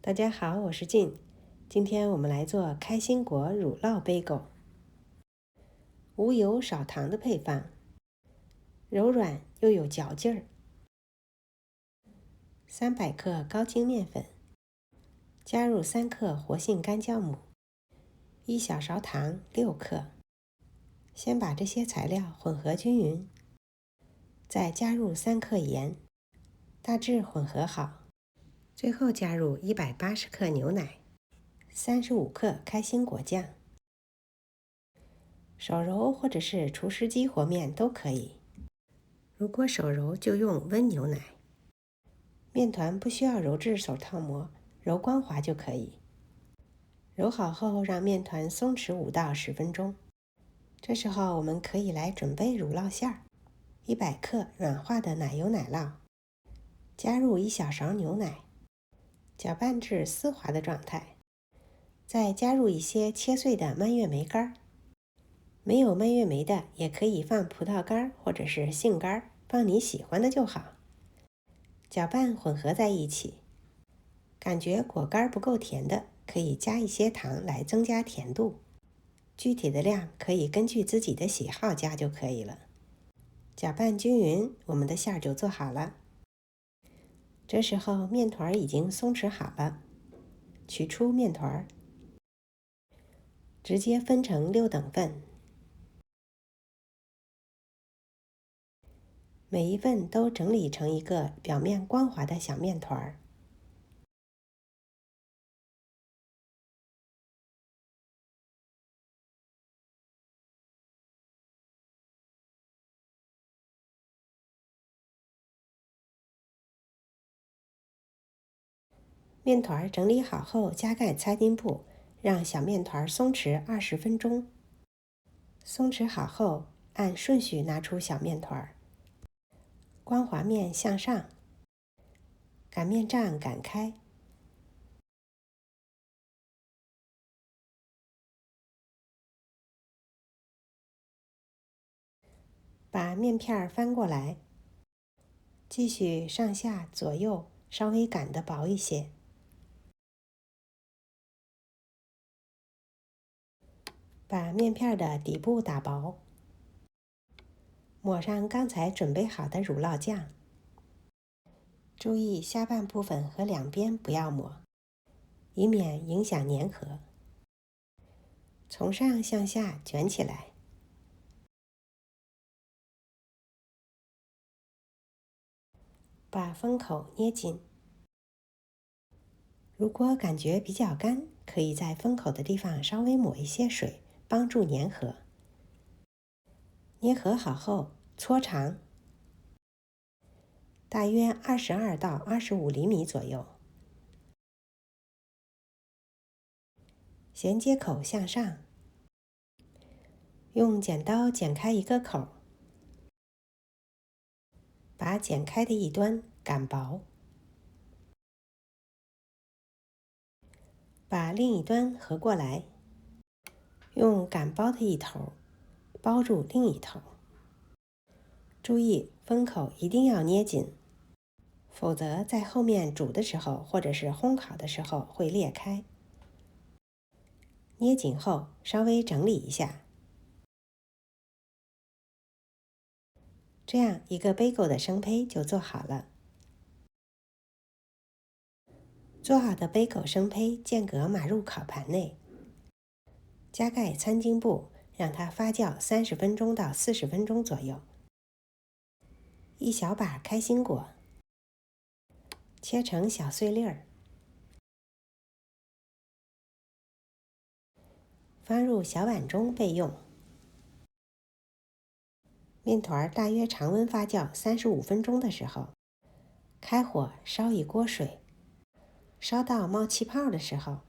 大家好，我是静。今天我们来做开心果乳酪杯狗，无油少糖的配方，柔软又有嚼劲儿。300克高筋面粉，加入3克活性干酵母，1小勺糖6克。先把这些材料混合均匀，再加入3克盐，大致混合好。最后加入180克牛奶，35克开心果酱。手揉或者是厨师机和面都可以。如果手揉就用温牛奶。面团不需要揉至手套膜，揉光滑就可以。揉好后，让面团松弛5到10分钟。这时候我们可以来准备乳酪馅儿。100克软化的奶油奶酪，加入1小勺牛奶，搅拌至丝滑的状态。再加入一些切碎的蔓越莓干。没有蔓越莓的，也可以放葡萄干或者是杏干，放你喜欢的就好。搅拌混合在一起，感觉果干不够甜的，可以加一些糖来增加甜度。具体的量可以根据自己的喜好加就可以了。搅拌均匀，我们的馅儿就做好了。这时候面团已经松弛好了，取出面团，直接分成6等份。每一份都整理成一个表面光滑的小面团。面团整理好后，加盖擦巾布，让小面团松弛20分钟。松弛好后，按顺序拿出小面团，光滑面向上，擀面杖擀开，把面片翻过来，继续上下左右稍微擀得薄一些。把面片的底部打薄，抹上刚才准备好的乳酪酱。注意下半部分和两边不要抹，以免影响粘合。从上向下卷起来，把封口捏紧。如果感觉比较干，可以在封口的地方稍微抹一些水，帮助粘合。捏合好后，搓长，大约22到25厘米左右。衔接口向上，用剪刀剪开一个口，把剪开的一端擀薄，把另一端合过来，用擀包的一头包住另一头。注意封口一定要捏紧，否则在后面煮的时候或者是烘烤的时候会裂开。捏紧后稍微整理一下，这样一个杯狗的生胚就做好了。做好的杯狗生胚间隔码入烤盘内，加盖餐巾布，让它发酵30分钟到40分钟左右。一小把开心果，切成小碎粒儿，放入小碗中备用。面团大约常温发酵35分钟的时候，开火烧一锅水，烧到冒气泡的时候，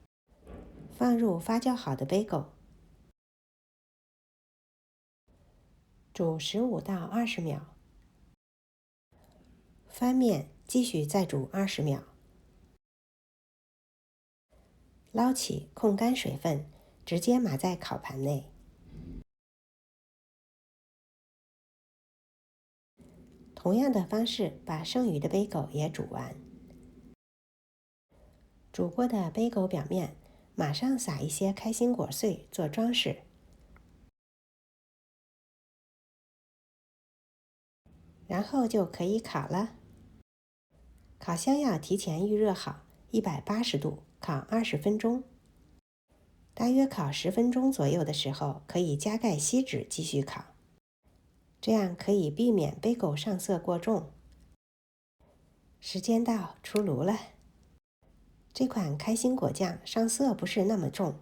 放入发酵好的杯狗，煮15到20秒。翻面，继续再煮20秒。捞起，控干水分，直接码在烤盘内。同样的方式，把剩余的杯狗也煮完。煮过的杯狗表面马上撒一些开心果碎做装饰，然后就可以烤了。烤箱要提前预热好，180度烤20分钟。大约烤10分钟左右的时候，可以加盖锡纸继续烤，这样可以避免杯狗上色过重。时间到，出炉了。这款开心果酱上色不是那么重，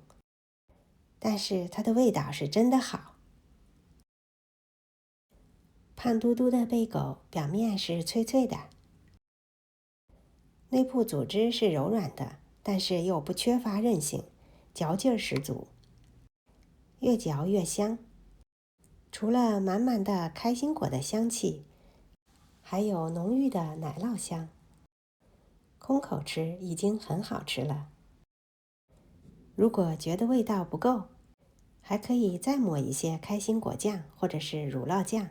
但是它的味道是真的好。胖嘟嘟的贝狗表面是脆脆的，内部组织是柔软的，但是又不缺乏韧性，嚼劲儿十足，越嚼越香。除了满满的开心果的香气，还有浓郁的奶酪香，空口吃已经很好吃了。如果觉得味道不够，还可以再抹一些开心果酱或者是乳酪酱。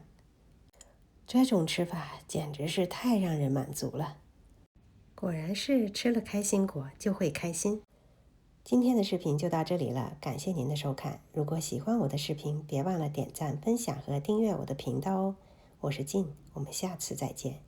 这种吃法简直是太让人满足了。果然是吃了开心果就会开心。今天的视频就到这里了，感谢您的收看。如果喜欢我的视频，别忘了点赞、分享和订阅我的频道哦。我是静，我们下次再见。